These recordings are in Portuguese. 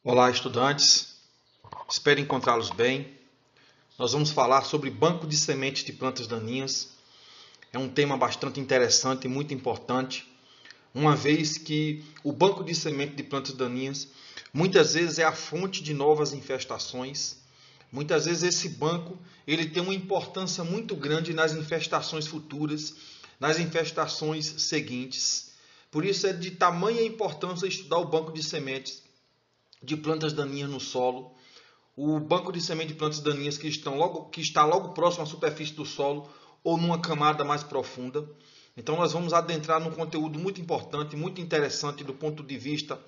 Olá, estudantes. Espero encontrá-los bem. Nós vamos falar sobre banco de sementes de plantas daninhas. É um tema bastante interessante e muito importante, uma vez que o banco de semente de plantas daninhas muitas vezes é a fonte de novas infestações. Muitas vezes esse banco ele tem uma importância muito grande nas infestações futuras, nas infestações seguintes. Por isso é de tamanha importância estudar o banco de sementes de plantas daninhas no solo. O banco de semente de plantas daninhas que está logo próximo à superfície do solo ou numa camada mais profunda. Então nós vamos adentrar num conteúdo muito importante, muito interessante do ponto de vista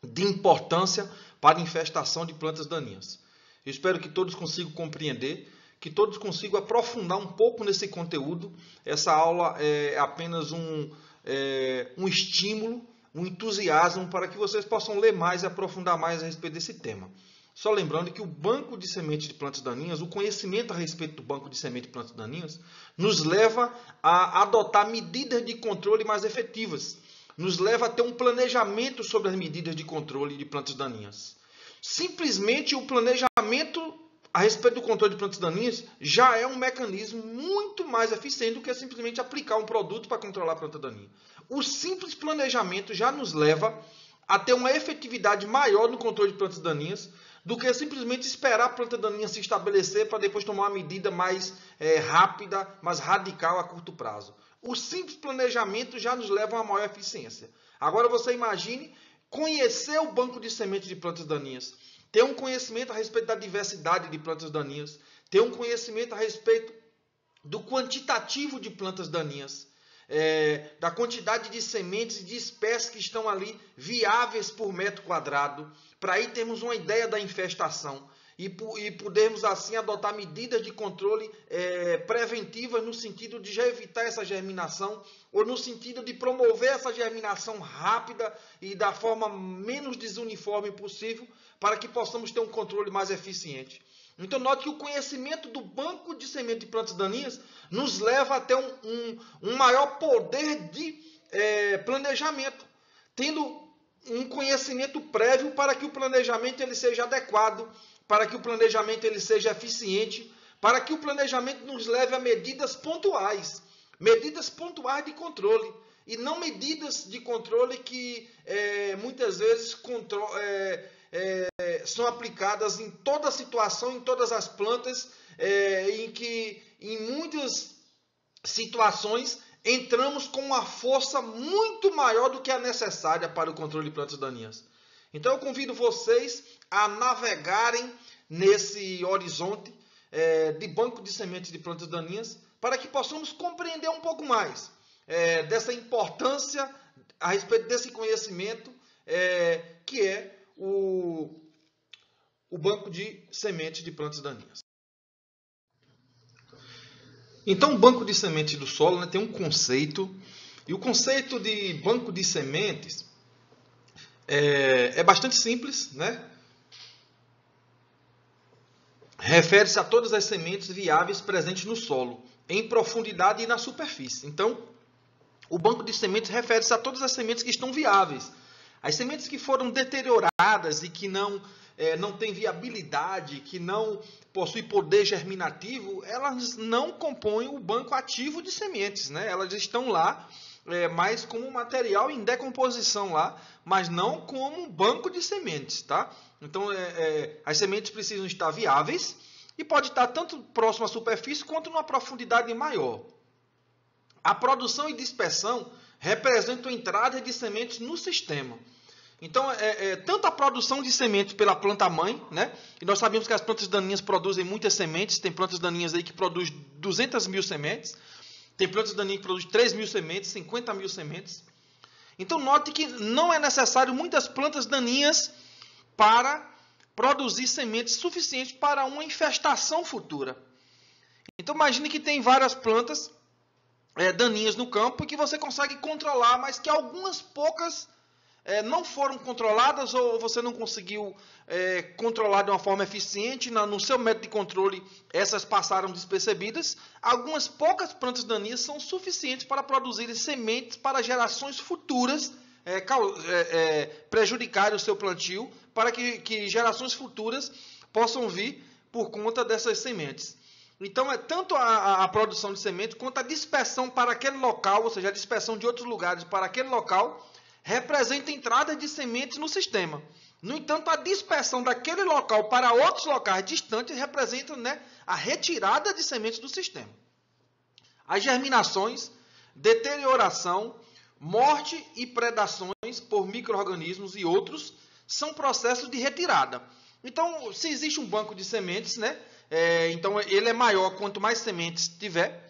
de importância para a infestação de plantas daninhas. Eu espero que todos consigam compreender, que todos consigam aprofundar um pouco nesse conteúdo. Essa aula é apenas um estímulo, um entusiasmo para que vocês possam ler mais e aprofundar mais a respeito desse tema. Só lembrando que o banco de sementes de plantas daninhas, o conhecimento a respeito do banco de sementes de plantas daninhas, nos leva a adotar medidas de controle mais efetivas. Nos leva a ter um planejamento sobre as medidas de controle de plantas daninhas. Simplesmente o planejamento a respeito do controle de plantas daninhas já é um mecanismo muito mais eficiente do que simplesmente aplicar um produto para controlar a planta daninha. O simples planejamento já nos leva a ter uma efetividade maior no controle de plantas daninhas do que simplesmente esperar a planta daninha se estabelecer para depois tomar uma medida mais rápida, mais radical a curto prazo. O simples planejamento já nos leva a uma maior eficiência. Agora você imagine conhecer o banco de sementes de plantas daninhas, ter um conhecimento a respeito da diversidade de plantas daninhas, ter um conhecimento a respeito do quantitativo de plantas daninhas, da quantidade de sementes e de espécies que estão ali viáveis por metro quadrado, para aí termos uma ideia da infestação e podermos assim adotar medidas de controle preventivas no sentido de já evitar essa germinação ou no sentido de promover essa germinação rápida e da forma menos desuniforme possível para que possamos ter um controle mais eficiente. Então, note que o conhecimento do banco de sementes de plantas daninhas nos leva a ter um maior poder de planejamento, tendo um conhecimento prévio para que o planejamento ele seja adequado, para que o planejamento ele seja eficiente, para que o planejamento nos leve a medidas pontuais de controle, e não medidas de controle que muitas vezes são aplicadas em toda situação, em todas as plantas, em que em muitas situações entramos com uma força muito maior do que a necessária para o controle de plantas daninhas. Então eu convido vocês a navegarem nesse horizonte de banco de sementes de plantas daninhas para que possamos compreender um pouco mais dessa importância a respeito desse conhecimento que é o banco de sementes de plantas daninhas. Então, o banco de sementes do solo tem um conceito, e o conceito de banco de sementes é bastante simples, né? Refere-se a todas as sementes viáveis presentes no solo, em profundidade e na superfície. Então, o banco de sementes refere-se a todas as sementes que estão viáveis. As sementes que foram deterioradas e que não têm viabilidade, que não possuem poder germinativo, elas não compõem o banco ativo de sementes, né? Elas estão lá, mas como material em decomposição lá, mas não como um banco de sementes, tá? Então, as sementes precisam estar viáveis e pode estar tanto próximo à superfície quanto numa profundidade maior. A produção e dispersão representam a entrada de sementes no sistema. Então, tanto a produção de sementes pela planta-mãe, né? E nós sabemos que as plantas daninhas produzem muitas sementes. Tem plantas daninhas aí que produzem 200 mil sementes. Tem plantas daninhas que produzem 3 mil sementes, 50 mil sementes. Então, note que não é necessário muitas plantas daninhas para produzir sementes suficientes para uma infestação futura. Então, imagine que tem várias plantas daninhas no campo e que você consegue controlar, mas que algumas poucas não foram controladas ou você não conseguiu controlar de uma forma eficiente, no seu método de controle essas passaram despercebidas. Algumas poucas plantas daninhas são suficientes para produzirem sementes para gerações futuras prejudicarem o seu plantio, para que gerações futuras possam vir por conta dessas sementes. Então, tanto a produção de sementes quanto a dispersão para aquele local, ou seja, a dispersão de outros lugares para aquele local, representa a entrada de sementes no sistema. No entanto, a dispersão daquele local para outros locais distantes representa, né, a retirada de sementes do sistema. As germinações, deterioração, morte e predações por micro-organismos e outros são processos de retirada. Então, se existe um banco de sementes, né, então ele é maior quanto mais sementes tiver.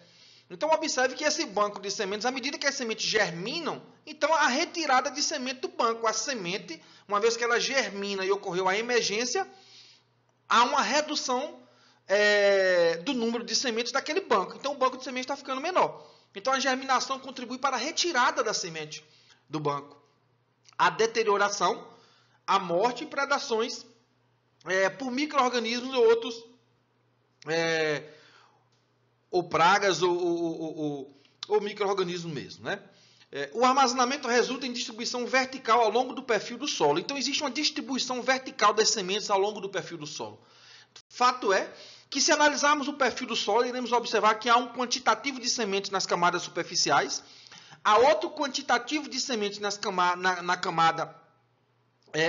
Então, observe que esse banco de sementes, à medida que as sementes germinam, então a retirada de semente do banco. A semente, uma vez que ela germina e ocorreu a emergência, há uma redução do número de sementes daquele banco. Então, o banco de sementes está ficando menor. Então, a germinação contribui para a retirada da semente do banco. A deterioração, a morte e predações por micro-organismos ou outros, ou pragas, ou micro-organismos mesmo, né? O armazenamento resulta em distribuição vertical ao longo do perfil do solo. Então, existe uma distribuição vertical das sementes ao longo do perfil do solo. Fato é que, se analisarmos o perfil do solo, iremos observar que há um quantitativo de sementes nas camadas superficiais, há outro quantitativo de sementes na camada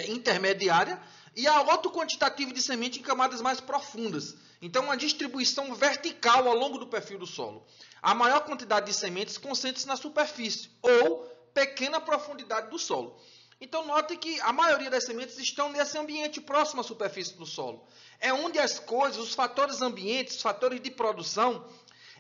intermediária, e há outro quantitativo de semente em camadas mais profundas. Então, uma distribuição vertical ao longo do perfil do solo. A maior quantidade de sementes concentra-se na superfície ou pequena profundidade do solo. Então, note que a maioria das sementes estão nesse ambiente próximo à superfície do solo. É onde as coisas, os fatores ambientes, os fatores de produção,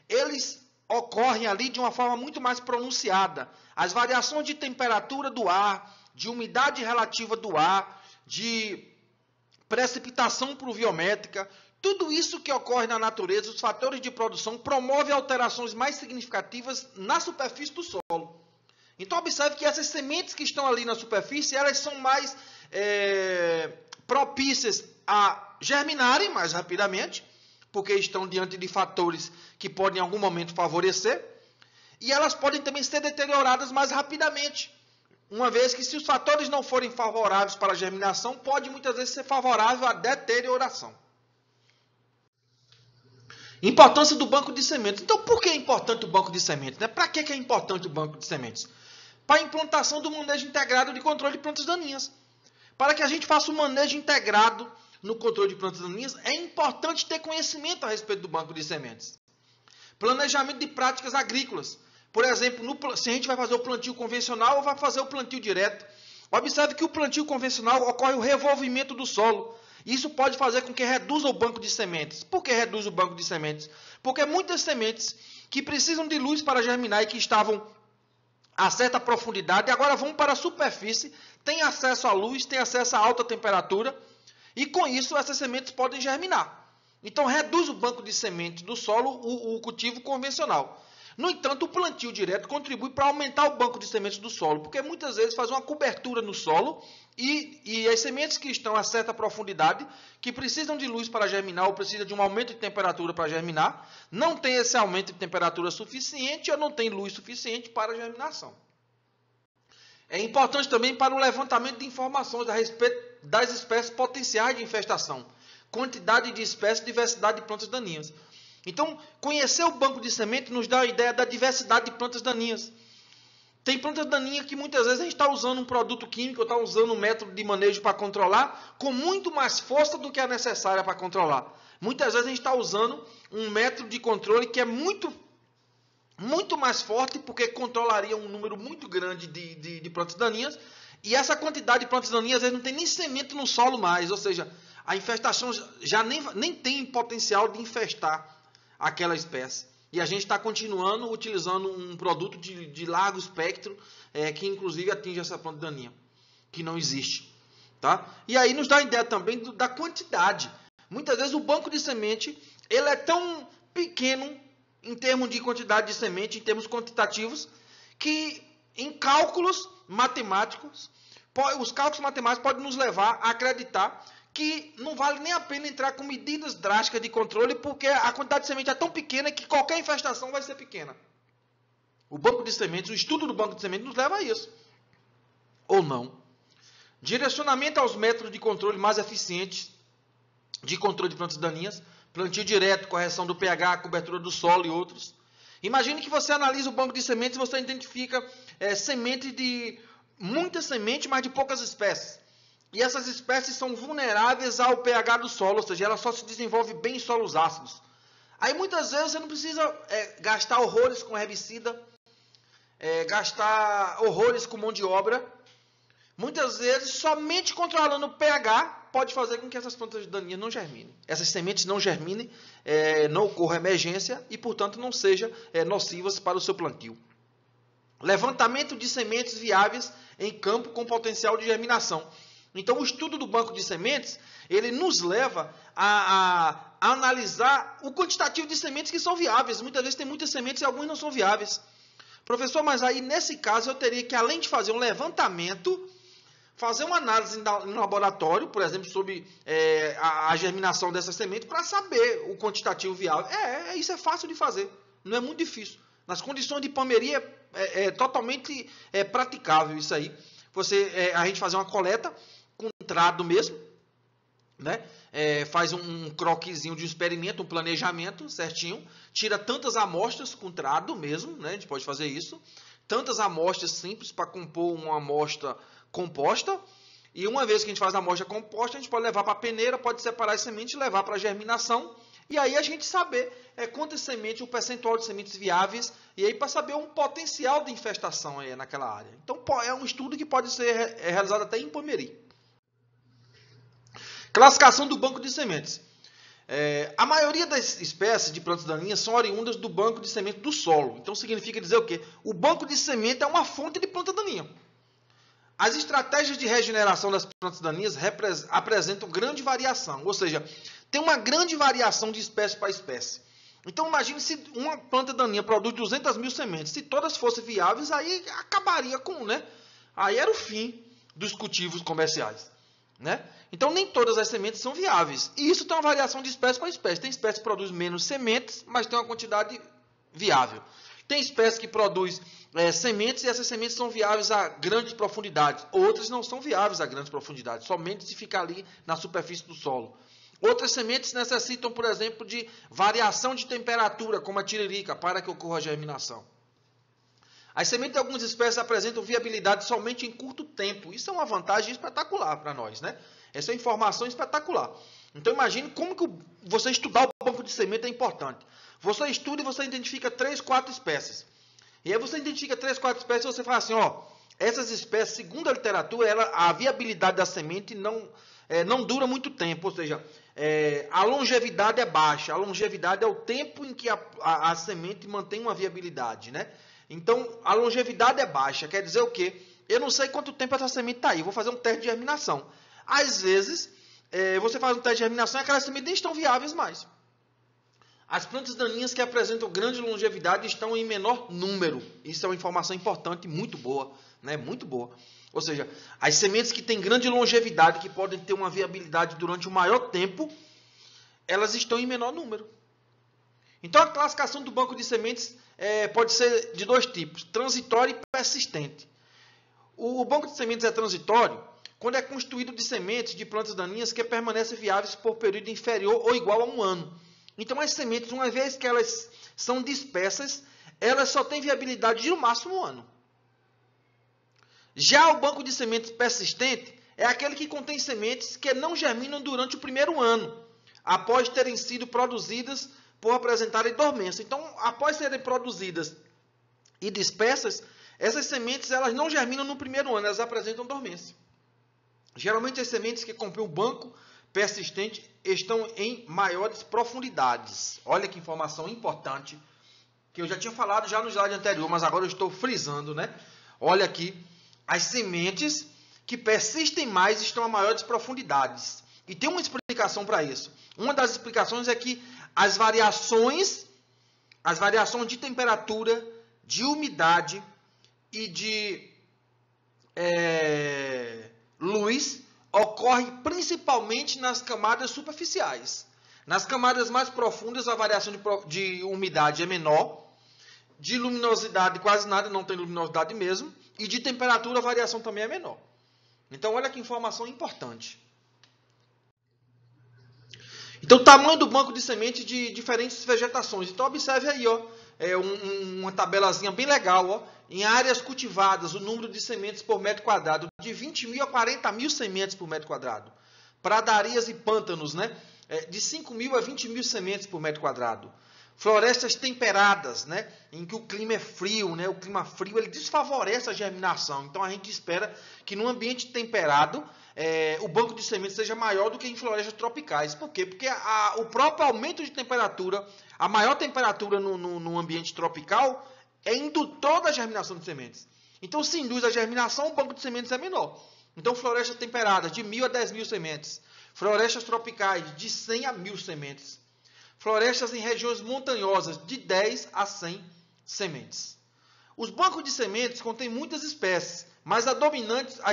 eles ocorrem ali de uma forma muito mais pronunciada. As variações de temperatura do ar, de umidade relativa do ar, de precipitação pluviométrica, tudo isso que ocorre na natureza, os fatores de produção, promove alterações mais significativas na superfície do solo. Então, observe que essas sementes que estão ali na superfície, elas são mais propícias a germinarem mais rapidamente, porque estão diante de fatores que podem em algum momento favorecer, e elas podem também ser deterioradas mais rapidamente, uma vez que, se os fatores não forem favoráveis para a germinação, pode muitas vezes ser favorável à deterioração. Importância do banco de sementes. Então, por que é importante o banco de sementes? Para que é importante o banco de sementes? Para a implantação do manejo integrado de controle de plantas daninhas. Para que a gente faça um manejo integrado no controle de plantas daninhas, é importante ter conhecimento a respeito do banco de sementes. Planejamento de práticas agrícolas. Por exemplo, se a gente vai fazer o plantio convencional ou vai fazer o plantio direto. Observe que o plantio convencional ocorre o revolvimento do solo. Isso pode fazer com que reduza o banco de sementes. Por que reduz o banco de sementes? Porque muitas sementes que precisam de luz para germinar e que estavam a certa profundidade, agora vão para a superfície, têm acesso à luz, têm acesso a alta temperatura, e com isso essas sementes podem germinar. Então, reduz o banco de sementes do solo o cultivo convencional. No entanto, o plantio direto contribui para aumentar o banco de sementes do solo, porque muitas vezes faz uma cobertura no solo e as sementes que estão a certa profundidade, que precisam de luz para germinar ou precisam de um aumento de temperatura para germinar, não tem esse aumento de temperatura suficiente ou não tem luz suficiente para a germinação. É importante também para o levantamento de informações a respeito das espécies potenciais de infestação, quantidade de espécies e diversidade de plantas daninhas. Então, conhecer o banco de semente nos dá a ideia da diversidade de plantas daninhas. Tem plantas daninhas que muitas vezes a gente está usando um produto químico, está usando um método de manejo para controlar, com muito mais força do que é necessária para controlar. Muitas vezes a gente está usando um método de controle que é muito mais forte, porque controlaria um número muito grande de plantas daninhas, e essa quantidade de plantas daninhas às vezes não tem nem semente no solo mais, ou seja, a infestação já nem tem potencial de infestar aquela espécie. E a gente está continuando utilizando um produto de largo espectro, que inclusive atinge essa planta daninha, que não existe. Tá? E aí nos dá a ideia também da quantidade. Muitas vezes o banco de semente ele é tão pequeno em termos de quantidade de semente, em termos quantitativos, que em cálculos matemáticos, os cálculos matemáticos podem nos levar a acreditar que não vale nem a pena entrar com medidas drásticas de controle, porque a quantidade de semente é tão pequena que qualquer infestação vai ser pequena. O banco de sementes, o estudo do banco de sementes nos leva a isso. ou não. Direcionamento aos métodos de controle mais eficientes de controle de plantas daninhas, plantio direto, correção do pH, cobertura do solo e outros. Imagine que você analisa o banco de sementes e você identifica muitas sementes, mas de poucas espécies. E essas espécies são vulneráveis ao pH do solo, ou seja, ela só se desenvolve bem em solos ácidos. Aí muitas vezes você não precisa gastar horrores com herbicida, gastar horrores com mão de obra. Muitas vezes, somente controlando o pH pode fazer com que essas plantas daninhas não germinem. Essas sementes não germinem, não ocorra emergência e, portanto, não sejam nocivas para o seu plantio. Levantamento de sementes viáveis em campo com potencial de germinação. Então, o estudo do banco de sementes, ele nos leva a analisar o quantitativo de sementes que são viáveis. Muitas vezes tem muitas sementes e algumas não são viáveis. Professor, mas aí, nesse caso, eu teria que, além de fazer um levantamento, fazer uma análise no laboratório, por exemplo, sobre a germinação dessa semente, para saber o quantitativo viável. Isso é fácil de fazer, não é muito difícil. Nas condições de palmeria, é totalmente praticável isso aí. A gente fazer uma coleta com trado mesmo, né? Faz um croquisinho de experimento, um planejamento certinho, tira tantas amostras com trado mesmo, né? A gente pode fazer isso, tantas amostras simples para compor uma amostra composta, e uma vez que a gente faz a amostra composta, a gente pode levar para a peneira, pode separar as sementes e levar para a germinação, e aí a gente saber quantas sementes, o percentual de sementes viáveis, e aí para saber um potencial de infestação aí naquela área. Então é um estudo que pode ser realizado até em palmeria. Classificação do banco de sementes. A maioria das espécies de plantas daninhas são oriundas do banco de sementes do solo. Então significa dizer o quê? O banco de semente é uma fonte de planta daninha. As estratégias de regeneração das plantas daninhas apresentam grande variação, ou seja, tem uma grande variação de espécie para espécie. Então imagine se uma planta daninha produz 200 mil sementes, se todas fossem viáveis, aí acabaria com, né? Aí era o fim dos cultivos comerciais, né? Então nem todas as sementes são viáveis, e isso tem uma variação de espécie para espécie. Tem espécie que produz menos sementes, mas tem uma quantidade viável. Tem espécies que produz sementes e essas sementes são viáveis a grandes profundidades. Outras não são viáveis a grandes profundidades, somente se ficar ali na superfície do solo. Outras sementes necessitam, por exemplo, de variação de temperatura, como a tiririca, para que ocorra a germinação. As sementes de algumas espécies apresentam viabilidade somente em curto tempo. Isso é uma vantagem espetacular para nós, né? Essa é uma informação espetacular. Então imagine como que você estudar o banco de semente é importante. Você estuda e você identifica 3, 4 espécies. E aí você identifica 3, 4 espécies e você fala assim, essas espécies, segundo a literatura, a viabilidade da semente não dura muito tempo, ou seja, a longevidade é baixa. A longevidade é o tempo em que a semente mantém uma viabilidade, né? Então, a longevidade é baixa, quer dizer o quê? Eu não sei quanto tempo essa semente está aí, vou fazer um teste de germinação. Às vezes, você faz um teste de germinação e aquelas sementes nem estão viáveis mais. As plantas daninhas que apresentam grande longevidade estão em menor número. Isso é uma informação importante, muito boa, né? Muito boa. Ou seja, as sementes que têm grande longevidade, que podem ter uma viabilidade durante um maior tempo, elas estão em menor número. Então, a classificação do banco de sementes pode ser de 2 tipos, transitório e persistente. O banco de sementes é transitório quando é constituído de sementes de plantas daninhas que permanecem viáveis por período inferior ou igual a 1 ano. Então, as sementes, uma vez que elas são dispersas, elas só têm viabilidade de no máximo 1 ano. Já o banco de sementes persistente é aquele que contém sementes que não germinam durante o primeiro ano, após terem sido produzidas por apresentarem dormência. Então, após serem produzidas e dispersas, essas sementes elas não germinam no primeiro ano, elas apresentam dormência. Geralmente, as sementes que compõem o banco persistente estão em maiores profundidades. Olha que informação importante, que eu já tinha falado já no slide anterior, mas agora eu estou frisando, né? Olha aqui, as sementes que persistem mais estão a maiores profundidades. E tem uma explicação para isso. Uma das explicações é que as variações de temperatura, de umidade e de luz ocorre principalmente nas camadas superficiais. Nas camadas mais profundas, a variação de umidade é menor, de luminosidade quase nada, não tem luminosidade mesmo, E de temperatura a variação também é menor. Então olha que informação importante. Então, o tamanho do banco de semente de diferentes vegetações. Então, observe aí, ó, uma tabelazinha bem legal. Ó, em áreas cultivadas, o número de sementes por metro quadrado, de 20 mil a 40 mil sementes por metro quadrado. Pradarias e pântanos, né, de 5 mil a 20 mil sementes por metro quadrado. Florestas temperadas, né, em que o clima é frio, né, o clima frio ele desfavorece a germinação. Então, a gente espera que no ambiente temperado, o banco de sementes seja maior do que em florestas tropicais. Por quê? Porque o próprio aumento de temperatura, a maior temperatura no ambiente tropical, é indutor da germinação de sementes. Então, se induz a germinação, o banco de sementes é menor. Então, florestas temperadas, de 1.000 a 10 mil sementes. Florestas tropicais, de 100 a 1.000 sementes. Florestas em regiões montanhosas, de 10 a 100 sementes. Os bancos de sementes contêm muitas espécies, mas as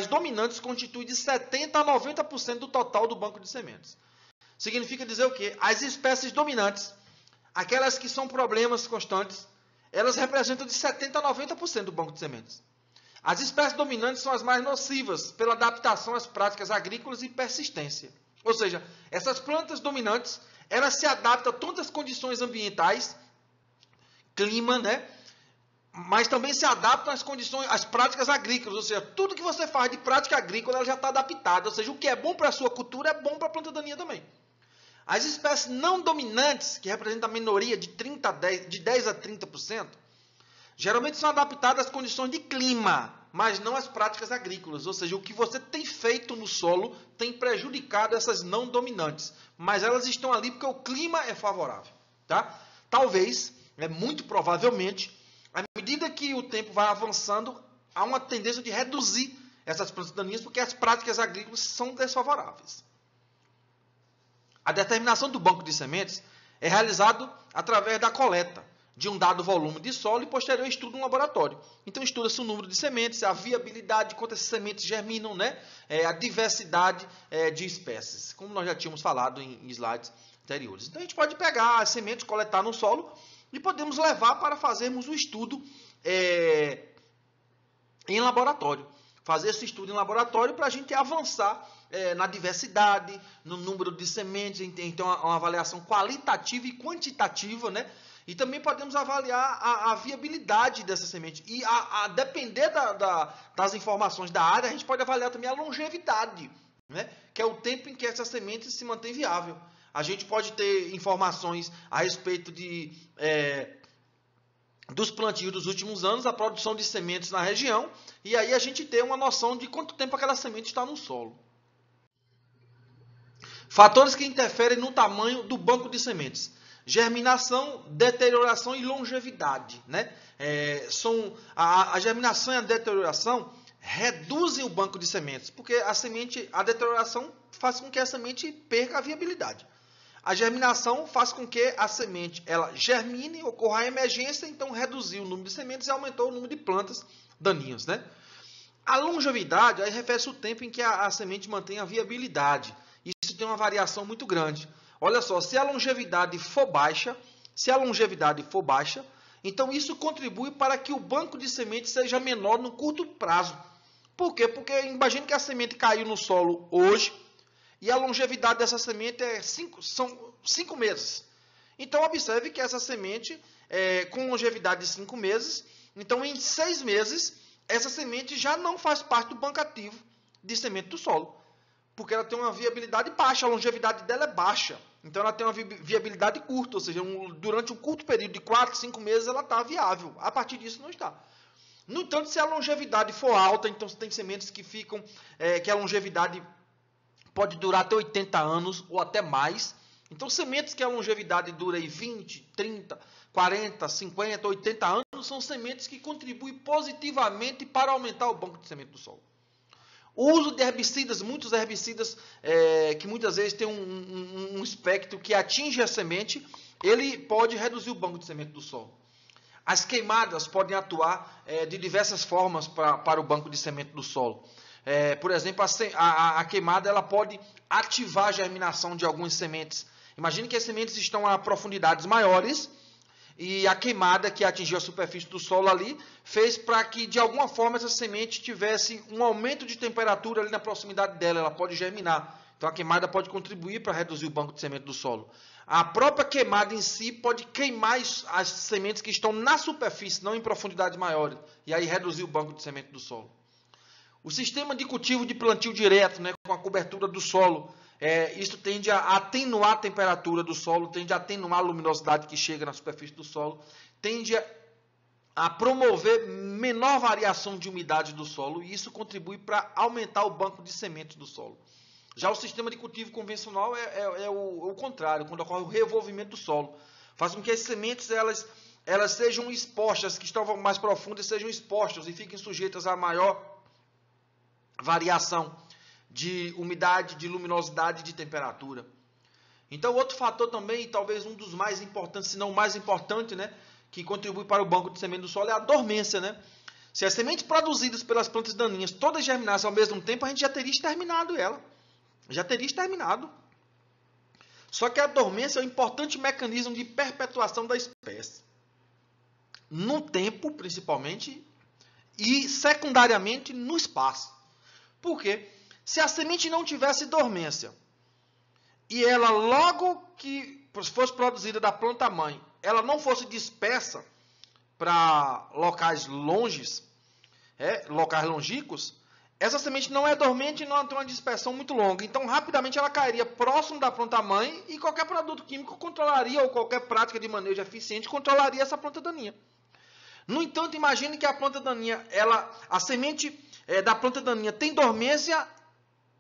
dominantes constituem de 70% a 90% do total do banco de sementes. Significa dizer o quê? As espécies dominantes, aquelas que são problemas constantes, elas representam de 70% a 90% do banco de sementes. As espécies dominantes são as mais nocivas pela adaptação às práticas agrícolas e persistência. Ou seja, essas plantas dominantes, elas se adaptam a todas as condições ambientais, clima, né? Mas também se adaptam às condições, às práticas agrícolas, ou seja, tudo que você faz de prática agrícola ela já está adaptada, ou seja, o que é bom para a sua cultura é bom para a planta daninha também. As espécies não dominantes, que representam a minoria de 10 a 30%, geralmente são adaptadas às condições de clima, mas não às práticas agrícolas, ou seja, o que você tem feito no solo tem prejudicado essas não dominantes, mas elas estão ali porque o clima é favorável, tá? Talvez, muito provavelmente, à medida que o tempo vai avançando, há uma tendência de reduzir essas plantas daninhas porque as práticas agrícolas são desfavoráveis. A determinação do banco de sementes é realizado através da coleta de um dado volume de solo e posterior estudo no laboratório. Então, estuda-se o número de sementes, a viabilidade, quantas sementes germinam, né? A diversidade de espécies, como nós já tínhamos falado em slides anteriores. Então, a gente pode pegar as sementes, coletar no solo e podemos levar para fazermos um estudo em laboratório. Fazer esse estudo em laboratório para a gente avançar na diversidade, no número de sementes, então uma avaliação qualitativa e quantitativa, né? E também podemos avaliar a viabilidade dessa semente. E a depender das informações da área, a gente pode avaliar também a longevidade, né? Que é o tempo em que essa semente se mantém viável. A gente pode ter informações a respeito dos plantios dos últimos anos, a produção de sementes na região, e aí a gente tem uma noção de quanto tempo aquela semente está no solo. Fatores que interferem no tamanho do banco de sementes. Germinação, deterioração e longevidade, né? A germinação e a deterioração reduzem o banco de sementes, porque a deterioração faz com que a semente perca a viabilidade. A germinação faz com que a semente ela germine, ocorra a emergência, então reduziu o número de sementes e aumentou o número de plantas daninhas, né? A longevidade aí refere-se o tempo em que a semente mantém a viabilidade. Isso tem uma variação muito grande. Olha só, se a longevidade for baixa, então isso contribui para que o banco de sementes seja menor no curto prazo. Por quê? Porque imagine que a semente caiu no solo hoje e a longevidade dessa semente são 5 meses. Então, observe que essa semente, com longevidade de 5 meses, então em 6 meses, essa semente já não faz parte do banco ativo de semente do solo. Porque ela tem uma viabilidade baixa, a longevidade dela é baixa. Então, ela tem uma viabilidade curta, ou seja, durante um curto período de 4, 5 meses, ela está viável. A partir disso, não está. No entanto, se a longevidade for alta, então tem sementes que ficam, que a longevidade pode durar até 80 anos ou até mais. Então, sementes que a longevidade dura aí 20, 30, 40, 50, 80 anos, são sementes que contribuem positivamente para aumentar o banco de semente do solo. O uso de herbicidas, muitos herbicidas que muitas vezes tem um espectro que atinge a semente, ele pode reduzir o banco de semente do solo. As queimadas podem atuar de diversas formas para o banco de semente do solo. Por exemplo, a queimada ela pode ativar a germinação de algumas sementes. Imagine que as sementes estão a profundidades maiores e a queimada que atingiu a superfície do solo ali fez para que, de alguma forma, essa semente tivesse um aumento de temperatura ali na proximidade dela, ela pode germinar. Então, a queimada pode contribuir para reduzir o banco de semente do solo. A própria queimada em si pode queimar as sementes que estão na superfície, não em profundidades maiores, e aí reduzir o banco de semente do solo. O sistema de cultivo de plantio direto, né, com a cobertura do solo, isso tende a atenuar a temperatura do solo, tende a atenuar a luminosidade que chega na superfície do solo, tende a promover menor variação de umidade do solo, e isso contribui para aumentar o banco de sementes do solo. Já o sistema de cultivo convencional é o contrário, quando ocorre o revolvimento do solo. Faz com que as sementes elas sejam expostas, que estão mais profundas, sejam expostas e fiquem sujeitas a maior variação de umidade, de luminosidade e de temperatura. Então, outro fator também, e talvez um dos mais importantes, se não o mais importante, né, que contribui para o banco de semente do solo, é a dormência, né? Se as sementes produzidas pelas plantas daninhas todas germinassem ao mesmo tempo, a gente já teria exterminado ela. Já teria exterminado. Só que a dormência é um importante mecanismo de perpetuação da espécie. No tempo, principalmente, e secundariamente no espaço. Por quê? Se a semente não tivesse dormência, e ela logo que fosse produzida da planta mãe, ela não fosse dispersa para locais longes, locais longínquos, essa semente não é dormente e não tem uma dispersão muito longa. Então, rapidamente ela cairia próximo da planta mãe e qualquer produto químico controlaria, ou qualquer prática de manejo eficiente controlaria essa planta daninha. No entanto, imagine que a planta daninha, a semente da planta daninha tem dormência,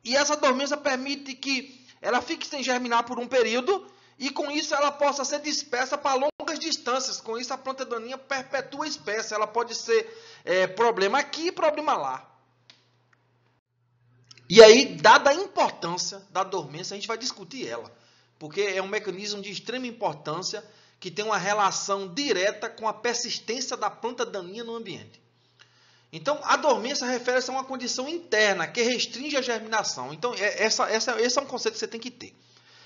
e essa dormência permite que ela fique sem germinar por um período, e com isso ela possa ser dispersa para longas distâncias. Com isso a planta daninha perpetua a espécie. Ela pode ser problema aqui e problema lá. E aí, dada a importância da dormência, a gente vai discutir ela, porque é um mecanismo de extrema importância que tem uma relação direta com a persistência da planta daninha no ambiente. Então, a dormência refere-se a uma condição interna que restringe a germinação. Então, esse é um conceito que você tem que ter.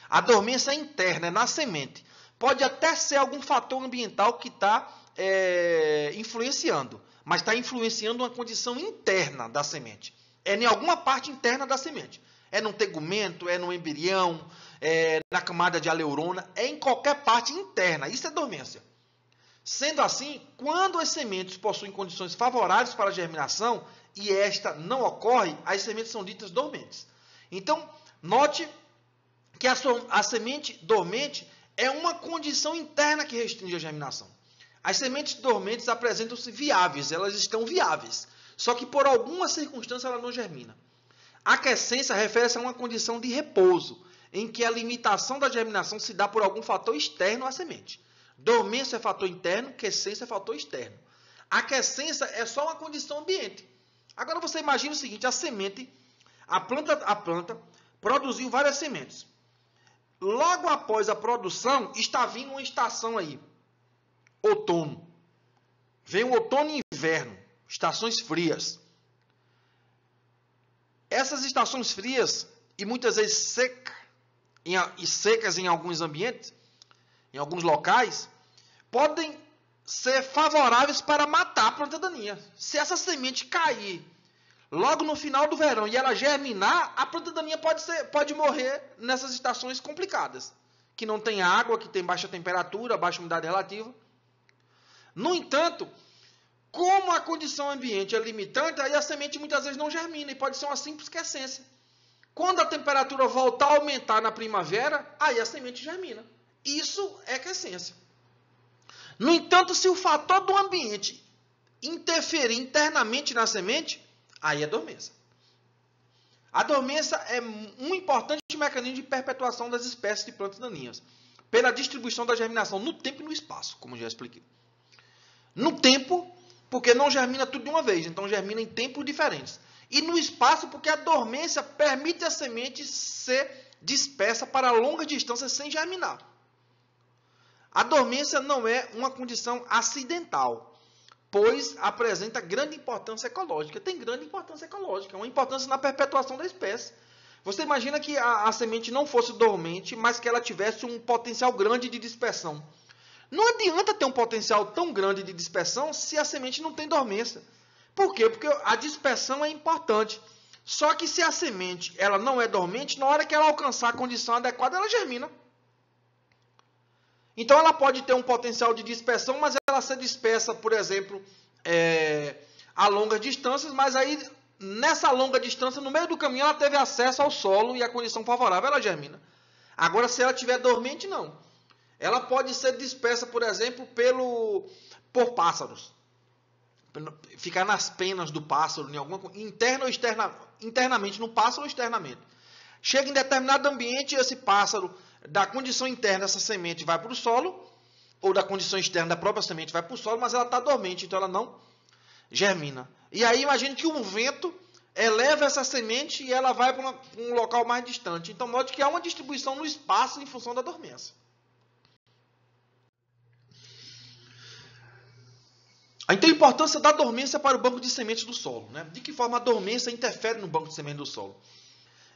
A dormência interna é na semente. Pode até ser algum fator ambiental que está influenciando, mas está influenciando uma condição interna da semente. É em alguma parte interna da semente. É no tegumento, é no embrião, é na camada de aleurona, é em qualquer parte interna. Isso é dormência. Sendo assim, quando as sementes possuem condições favoráveis para a germinação e esta não ocorre, as sementes são ditas dormentes. Então, note que a semente dormente é uma condição interna que restringe a germinação. As sementes dormentes apresentam-se viáveis, elas estão viáveis. Só que por alguma circunstância ela não germina. Aquescência refere-se a uma condição de repouso, em que a limitação da germinação se dá por algum fator externo à semente. Dormência é fator interno, aquescência é fator externo. Aquescência é só uma condição ambiente. Agora você imagina o seguinte, a planta produziu várias sementes. Logo após a produção, está vindo uma estação aí, outono. Vem o outono e inverno. Estações frias. Essas estações frias, e muitas vezes secas em alguns ambientes, em alguns locais, podem ser favoráveis para matar a planta daninha. Se essa semente cair logo no final do verão e ela germinar, a planta daninha pode morrer nessas estações complicadas, que não tem água, que tem baixa temperatura, baixa umidade relativa. No entanto, como a condição ambiente é limitante, aí a semente muitas vezes não germina e pode ser uma simples quiescência. Quando a temperatura voltar a aumentar na primavera, aí a semente germina. Isso é quiescência. No entanto, se o fator do ambiente interferir internamente na semente, aí é dormência. A dormência é um importante mecanismo de perpetuação das espécies de plantas daninhas, pela distribuição da germinação no tempo e no espaço, como já expliquei. No tempo, porque não germina tudo de uma vez, então germina em tempos diferentes. E no espaço, porque a dormência permite a semente ser dispersa para longas distâncias sem germinar. A dormência não é uma condição acidental, pois apresenta grande importância ecológica. Tem grande importância ecológica, uma importância na perpetuação da espécie. Você imagina que a semente não fosse dormente, mas que ela tivesse um potencial grande de dispersão. Não adianta ter um potencial tão grande de dispersão se a semente não tem dormência. Por quê? Porque a dispersão é importante. Só que se a semente ela não é dormente, na hora que ela alcançar a condição adequada, ela germina. Então ela pode ter um potencial de dispersão, mas ela ser dispersa, por exemplo, a longas distâncias, mas aí nessa longa distância, no meio do caminho, ela teve acesso ao solo e a condição favorável, ela germina. Agora, se ela estiver dormente, não. Ela pode ser dispersa, por exemplo, por pássaros. Ficar nas penas do pássaro, em alguma interna ou internamente no pássaro ou externamente. Chega em determinado ambiente, esse pássaro, da condição interna, essa semente vai para o solo, ou da condição externa da própria semente vai para o solo, mas ela está dormente, então ela não germina. E aí imagine que um vento eleva essa semente e ela vai para um local mais distante. Então note que há uma distribuição no espaço em função da dormência. Então a importância da dormência para o banco de sementes do solo. Né? De que forma a dormência interfere no banco de sementes do solo?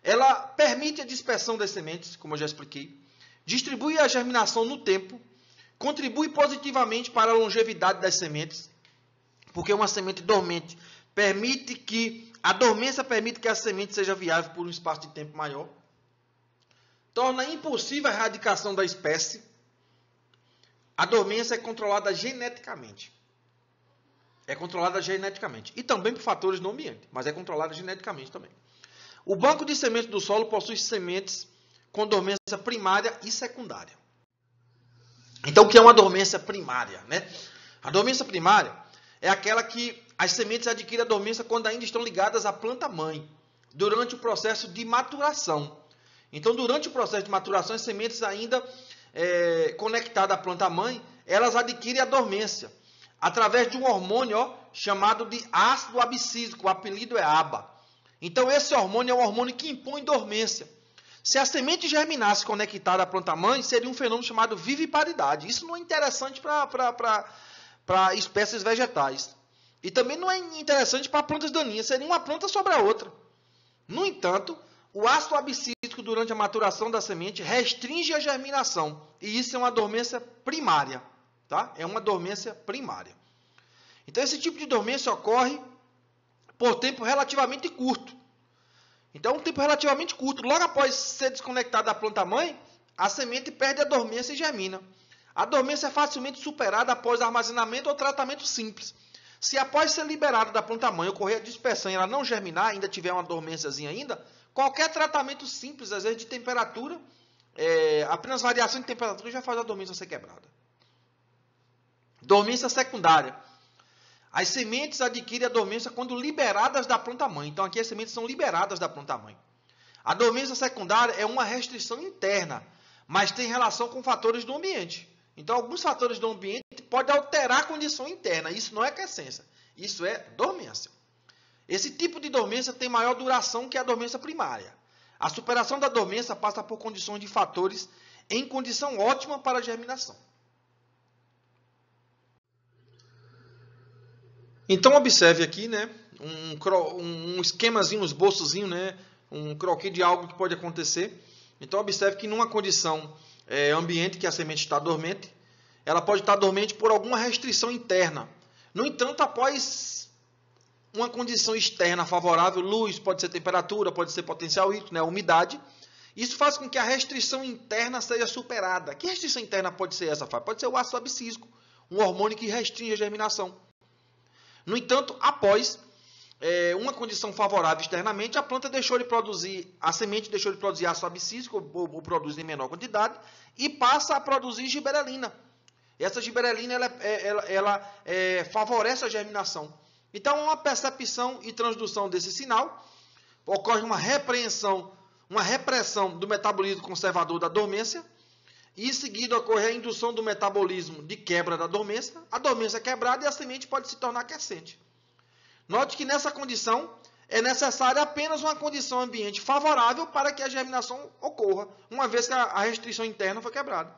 Ela permite a dispersão das sementes, como eu já expliquei, distribui a germinação no tempo, contribui positivamente para a longevidade das sementes, porque uma semente dormente a dormência permite que a semente seja viável por um espaço de tempo maior, torna impossível a erradicação da espécie. A dormência é controlada geneticamente. E também por fatores no ambiente, mas é controlada geneticamente também. O banco de sementes do solo possui sementes com dormência primária e secundária. Então, o que é uma dormência primária? Né? A dormência primária é aquela que as sementes adquirem a dormência quando ainda estão ligadas à planta-mãe, durante o processo de maturação. Então, durante o processo de maturação, as sementes ainda conectadas à planta-mãe, elas adquirem a dormência, através de um hormônio chamado de ácido abscísico, o apelido é ABA. Então, esse hormônio é um hormônio que impõe dormência. Se a semente germinasse conectada à planta-mãe, seria um fenômeno chamado viviparidade. Isso não é interessante para espécies vegetais. E também não é interessante para plantas daninhas. Seria uma planta sobre a outra. No entanto, o ácido abscísico durante a maturação da semente restringe a germinação. E isso é uma dormência primária. Tá? É uma dormência primária. Então, esse tipo de dormência ocorre por tempo relativamente curto. Então, um tempo relativamente curto. Logo após ser desconectada da planta-mãe, a semente perde a dormência e germina. A dormência é facilmente superada após armazenamento ou tratamento simples. Se após ser liberada da planta-mãe ocorrer a dispersão e ela não germinar, ainda tiver uma dormênciazinha ainda, qualquer tratamento simples, às vezes de temperatura, apenas variação de temperatura já faz a dormência ser quebrada. Dormência secundária. As sementes adquirem a dormência quando liberadas da planta-mãe. Então, aqui as sementes são liberadas da planta-mãe. A dormência secundária é uma restrição interna, mas tem relação com fatores do ambiente. Então, alguns fatores do ambiente podem alterar a condição interna. Isso não é quiescência, isso é dormência. Esse tipo de dormência tem maior duração que a dormência primária. A superação da dormência passa por condições de fatores em condição ótima para a germinação. Então, observe aqui, né, um esquemazinho, um esboçozinho, né, um croquis de algo que pode acontecer. Então, observe que numa condição ambiente que a semente está dormente, ela pode estar dormente por alguma restrição interna. No entanto, após uma condição externa favorável, luz, pode ser temperatura, pode ser potencial hídrico, né, umidade, isso faz com que a restrição interna seja superada. Que restrição interna pode ser essa? Pode ser o ácido abscísico, um hormônio que restringe a germinação. No entanto, após uma condição favorável externamente, a planta deixou de produzir, a semente deixou de produzir ácido abscísico, ou produz em menor quantidade, e passa a produzir giberelina. Essa giberelina ela favorece a germinação. Então, uma percepção e transdução desse sinal, ocorre uma repressão do metabolismo conservador da dormência, e em seguida ocorre a indução do metabolismo de quebra da dormência. A dormência é quebrada e a semente pode se tornar quiescente. Note que nessa condição é necessária apenas uma condição ambiente favorável para que a germinação ocorra, uma vez que a restrição interna foi quebrada.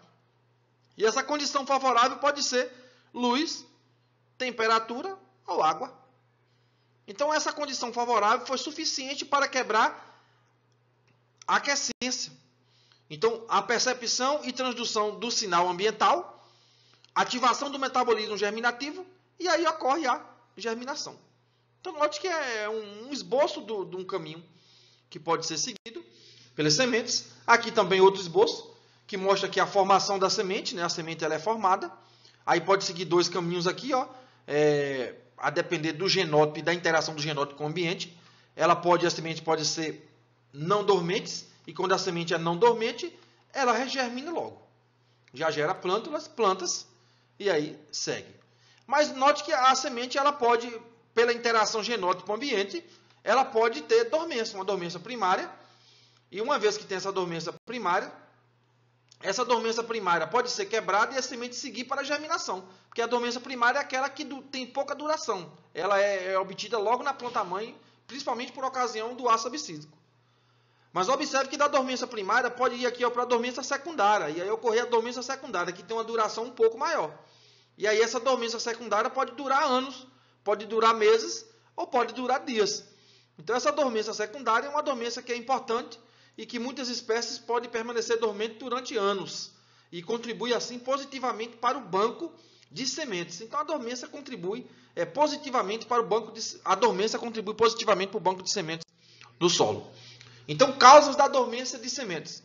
E essa condição favorável pode ser luz, temperatura ou água. Então, essa condição favorável foi suficiente para quebrar a quiescência. Então, a percepção e transdução do sinal ambiental ativação do metabolismo germinativo, e aí ocorre a germinação. Então, note que é um esboço de um caminho que pode ser seguido pelas sementes. Aqui também outro esboço, que mostra que a formação da semente, né? A semente ela é formada. Aí pode seguir dois caminhos aqui, ó, a depender do genótipo e da interação do genótipo com o ambiente. A semente pode ser não dormentes, e quando a semente é não dormente, ela germina logo. Já gera plantas, e aí segue. Mas note que a semente, ela pode, pela interação genótipo com o ambiente, ela pode ter dormência, uma dormência primária. E uma vez que tem essa dormência primária pode ser quebrada e a semente seguir para a germinação. Porque a dormência primária é aquela que tem pouca duração. Ela é obtida logo na planta-mãe, principalmente por ocasião do ácido abscísico. Mas observe que da dormência primária pode ir aqui para a dormência secundária. E aí ocorrer a dormência secundária, que tem uma duração um pouco maior. E aí essa dormência secundária pode durar anos, pode durar meses ou pode durar dias. Então essa dormência secundária é uma dormência que é importante e que muitas espécies podem permanecer dormentes durante anos e contribui assim positivamente para o banco de sementes. Então a dormência contribui positivamente para o banco de sementes do solo. Então, causas da dormência de sementes.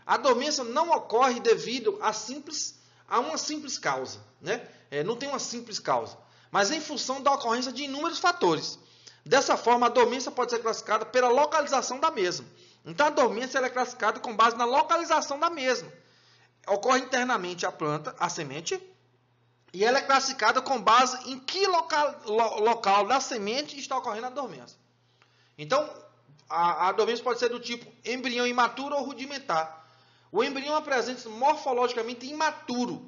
A dormência não ocorre devido a uma simples causa, né? Não tem uma simples causa, mas em função da ocorrência de inúmeros fatores. Dessa forma, a dormência pode ser classificada pela localização da mesma. Então, a dormência ela é classificada com base na localização da mesma. Ocorre internamente a planta, a semente, e ela é classificada com base em que local da semente está ocorrendo a dormência. Então, a dormência pode ser do tipo embrião imaturo ou rudimentar. O embrião apresenta-se morfologicamente imaturo,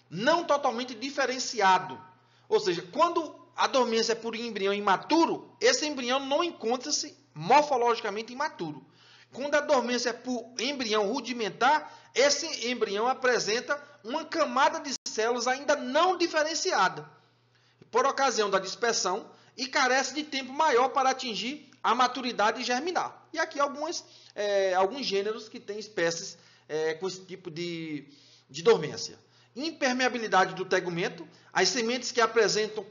não totalmente diferenciado. Ou seja, quando a dormência é por embrião imaturo, esse embrião não encontra-se morfologicamente imaturo. Quando a dormência é por embrião rudimentar, esse embrião apresenta uma camada de células ainda não diferenciada, por ocasião da dispersão, e carece de tempo maior para atingir a maturidade e germinar. E aqui alguns gêneros que têm espécies com esse tipo de dormência. Impermeabilidade do tegumento. As sementes que apresentam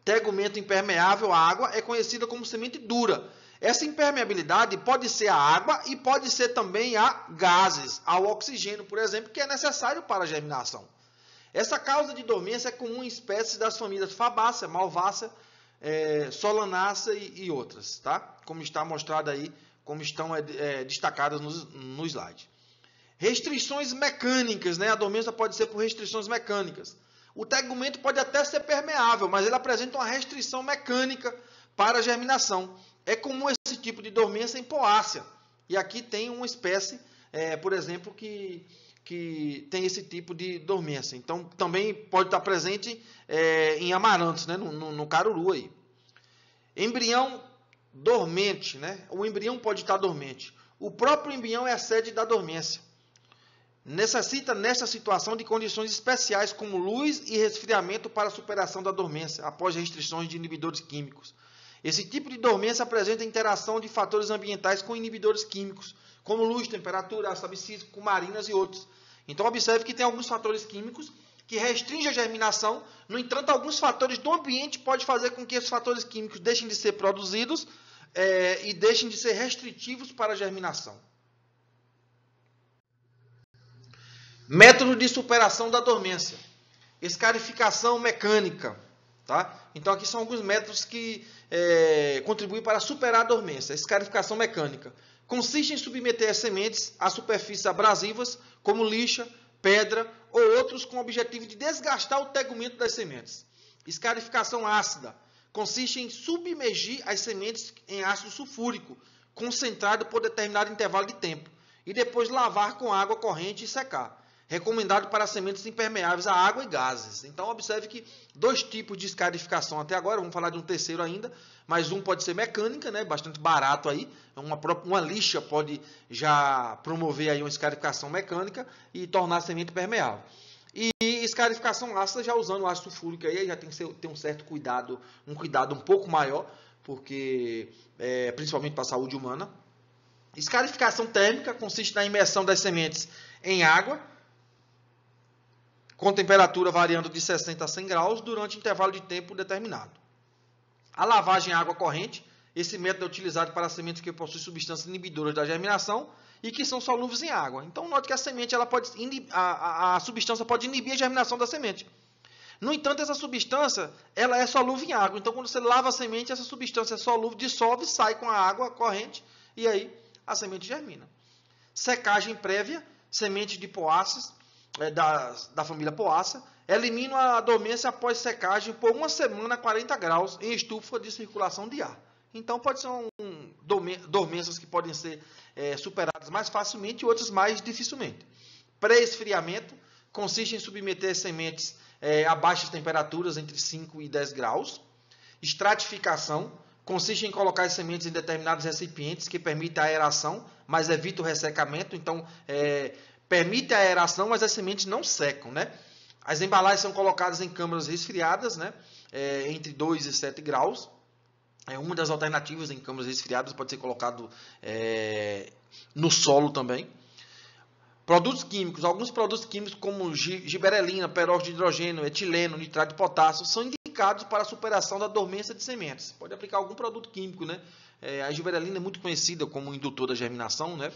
tegumento impermeável à água é conhecida como semente dura. Essa impermeabilidade pode ser a água e pode ser também a gases, ao oxigênio, por exemplo, que é necessário para a germinação. Essa causa de dormência é comum em espécies das famílias Fabaceae, Malvaceae, Solanácea e outras, tá? Como está mostrado aí, como estão destacadas no slide. Restrições mecânicas, né? A dormência pode ser por restrições mecânicas. O tegumento pode até ser permeável, mas ele apresenta uma restrição mecânica para a germinação. É comum esse tipo de dormência em Poácea. E aqui tem uma espécie, por exemplo, que tem esse tipo de dormência. Então, também pode estar presente em amarantos, né? no caruru aí. Embrião dormente, né? O embrião pode estar dormente. O próprio embrião é a sede da dormência. Necessita, nessa situação, de condições especiais, como luz e resfriamento para a superação da dormência, após restrições de inibidores químicos. Esse tipo de dormência apresenta interação de fatores ambientais com inibidores químicos, como luz, temperatura, ácido abscísico, cumarinas e outros. Então, observe que tem alguns fatores químicos que restringem a germinação. No entanto, alguns fatores do ambiente podem fazer com que esses fatores químicos deixem de ser produzidos e deixem de ser restritivos para a germinação. Método de superação da dormência. Escarificação mecânica. Tá? Então, aqui são alguns métodos que contribuem para superar a dormência. Escarificação mecânica. Consiste em submeter as sementes a superfícies abrasivas, como lixa, pedra ou outros, com o objetivo de desgastar o tegumento das sementes. Escarificação ácida. Consiste em submergir as sementes em ácido sulfúrico, concentrado por determinado intervalo de tempo, e depois lavar com água corrente e secar. Recomendado para sementes impermeáveis a água e gases. Então, observe que dois tipos de escarificação até agora, vamos falar de um terceiro ainda, mas um pode ser mecânica, né, bastante barato aí, uma lixa pode já promover aí uma escarificação mecânica e tornar a semente permeável. E escarificação ácida, já usando o ácido sulfúrico aí, já tem que ter um certo cuidado, um pouco maior, porque principalmente para a saúde humana. Escarificação térmica consiste na imersão das sementes em água com temperatura variando de 60 a 100 graus durante intervalo de tempo determinado. A lavagem em água corrente, esse método é utilizado para sementes que possuem substâncias inibidoras da germinação e que são solúveis em água. Então, note que a semente, a substância pode inibir a germinação da semente. No entanto, essa substância ela é solúvel em água. Então, quando você lava a semente, essa substância é solúvel, dissolve, sai com a água corrente e aí a semente germina. Secagem prévia, sementes de poáceas, da família Poácea, eliminam a dormência após secagem por 1 semana a 40 graus em estufa de circulação de ar. Então, pode ser dormências que podem ser superadas mais facilmente e outras mais dificilmente. Pré-esfriamento consiste em submeter as sementes a baixas temperaturas, entre 5 e 10 graus. Estratificação consiste em colocar as sementes em determinados recipientes que permitem a aeração, mas evita o ressecamento. Então, permite a aeração, mas as sementes não secam, né? As embalagens são colocadas em câmaras resfriadas, né? Entre 2 e 7 graus. Uma das alternativas em câmaras resfriadas pode ser colocado no solo também. Produtos químicos. Alguns produtos químicos como giberelina, peróxido de hidrogênio, etileno, nitrato de potássio são indicados para a superação da dormência de sementes. Pode aplicar algum produto químico, né? A giberelina é muito conhecida como indutor da germinação, né?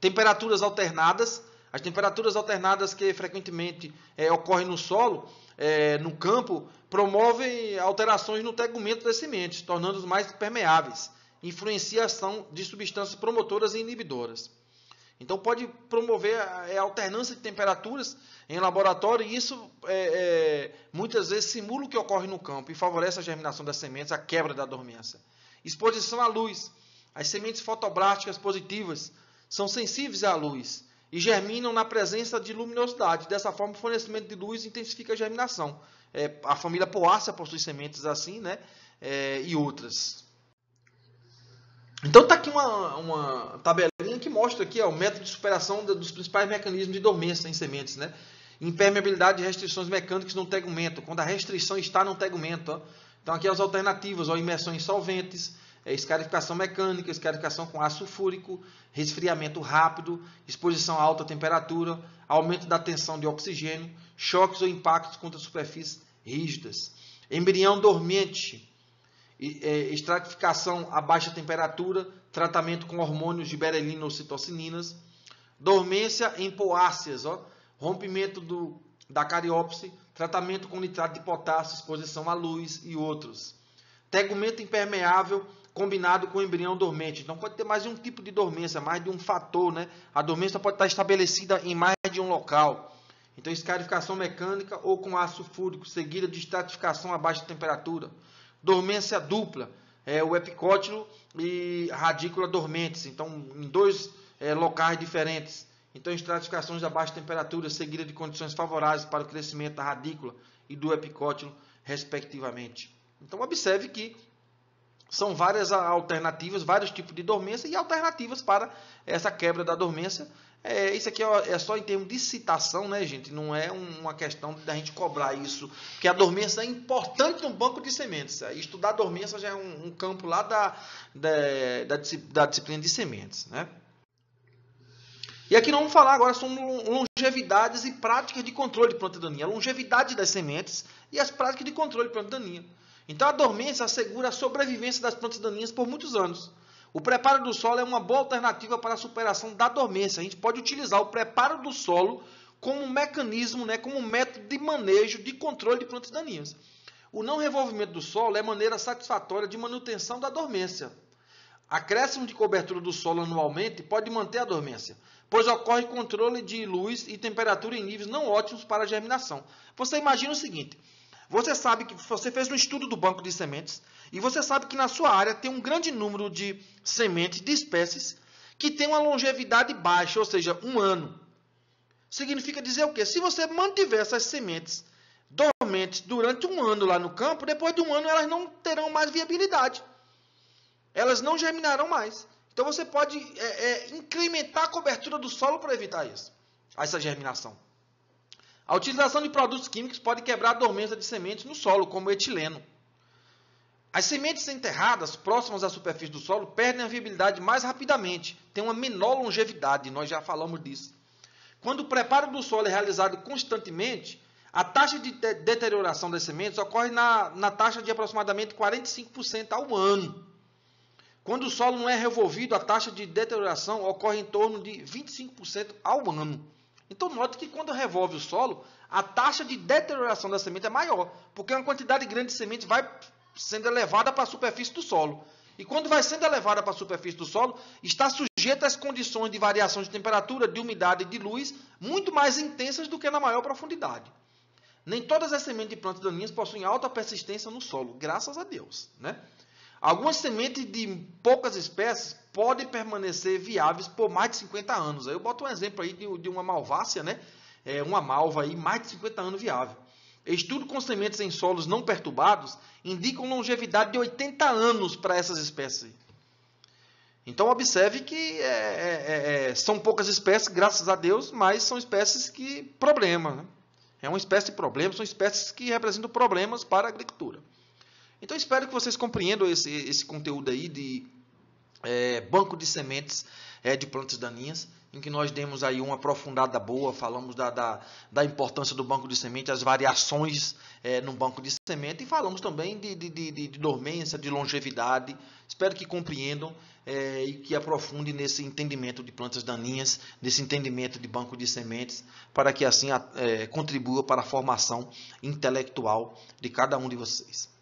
Temperaturas alternadas. As temperaturas alternadas que frequentemente ocorrem no solo, no campo, promovem alterações no tegumento das sementes, tornando-os mais permeáveis. Influencia a ação de substâncias promotoras e inibidoras. Então, pode promover a alternância de temperaturas em laboratório e isso muitas vezes simula o que ocorre no campo e favorece a germinação das sementes, a quebra da dormência. Exposição à luz. As sementes fotoblásticas positivas são sensíveis à luz e germinam na presença de luminosidade. Dessa forma, o fornecimento de luz intensifica a germinação. A família Poácea possui sementes assim, né? E outras. Então, está aqui uma tabelinha que mostra aqui, o método de superação dos principais mecanismos de dormência em sementes, né? Impermeabilidade e restrições mecânicas no tegumento, quando a restrição está no tegumento. Ó. Então, aqui as alternativas, imersão em solventes, escarificação mecânica, escarificação com ácido sulfúrico, resfriamento rápido, exposição a alta temperatura, aumento da tensão de oxigênio, choques ou impactos contra superfícies rígidas. Embrião dormente, estratificação a baixa temperatura, tratamento com hormônios giberelina ou citocininas, dormência em poáceas, rompimento da cariópse, tratamento com nitrato de potássio, exposição à luz e outros. Tegumento impermeável combinado com embrião dormente. Então, pode ter mais de um tipo de dormência, mais de um fator, né? A dormência pode estar estabelecida em mais de um local. Então, escarificação mecânica ou com ácido sulfúrico, seguida de estratificação a baixa temperatura. Dormência dupla, o epicótilo e radícula dormentes. Então, em dois locais diferentes. Então, estratificações a baixa temperatura, seguida de condições favoráveis para o crescimento da radícula e do epicótilo, respectivamente. Então, observe que são várias alternativas, vários tipos de dormência e alternativas para essa quebra da dormência. Isso aqui é só em termos de citação, né, gente? Não é uma questão da gente cobrar isso, porque a dormência é importante no banco de sementes. Estudar a dormência já é um campo lá da disciplina de sementes, né? E aqui nós vamos falar agora sobre longevidades e práticas de controle de planta daninha. A longevidade das sementes e as práticas de controle de planta daninha. Então, a dormência assegura a sobrevivência das plantas daninhas por muitos anos. O preparo do solo é uma boa alternativa para a superação da dormência. A gente pode utilizar o preparo do solo como um mecanismo, né, como um método de manejo, de controle de plantas daninhas. O não revolvimento do solo é maneira satisfatória de manutenção da dormência. Acréscimo de cobertura do solo anualmente pode manter a dormência, pois ocorre controle de luz e temperatura em níveis não ótimos para a germinação. Você imagina o seguinte... Você sabe que você fez um estudo do banco de sementes e você sabe que na sua área tem um grande número de sementes, de espécies, que tem uma longevidade baixa, ou seja, 1 ano. Significa dizer o quê? Se você mantiver essas sementes dormentes durante 1 ano lá no campo, depois de 1 ano elas não terão mais viabilidade. Elas não germinarão mais. Então você pode incrementar a cobertura do solo para evitar isso, essa germinação. A utilização de produtos químicos pode quebrar a dormência de sementes no solo, como o etileno. As sementes enterradas próximas à superfície do solo perdem a viabilidade mais rapidamente, têm uma menor longevidade, nós já falamos disso. Quando o preparo do solo é realizado constantemente, a taxa de deterioração das sementes ocorre na taxa de aproximadamente 45% ao ano. Quando o solo não é revolvido, a taxa de deterioração ocorre em torno de 25% ao ano. Então, note que quando revolve o solo, a taxa de deterioração da semente é maior, porque uma quantidade grande de semente vai sendo elevada para a superfície do solo. E quando vai sendo elevada para a superfície do solo, está sujeita às condições de variação de temperatura, de umidade e de luz muito mais intensas do que na maior profundidade. Nem todas as sementes de plantas daninhas possuem alta persistência no solo, graças a Deus, né? Algumas sementes de poucas espécies podem permanecer viáveis por mais de 50 anos. Eu boto um exemplo aí de uma malvácea, né? Uma malva aí, mais de 50 anos viável. Estudo com sementes em solos não perturbados indicam longevidade de 80 anos para essas espécies. Então, observe que são poucas espécies, graças a Deus, mas são espécies que problema, né? É uma espécie de problema, são espécies que representam problemas para a agricultura. Então, espero que vocês compreendam esse conteúdo aí de banco de sementes de plantas daninhas, em que nós demos aí uma aprofundada boa, falamos da importância do banco de semente, as variações no banco de semente, e falamos também de dormência, de longevidade. Espero que compreendam e que aprofundem nesse entendimento de plantas daninhas, nesse entendimento de banco de sementes, para que assim contribua para a formação intelectual de cada um de vocês.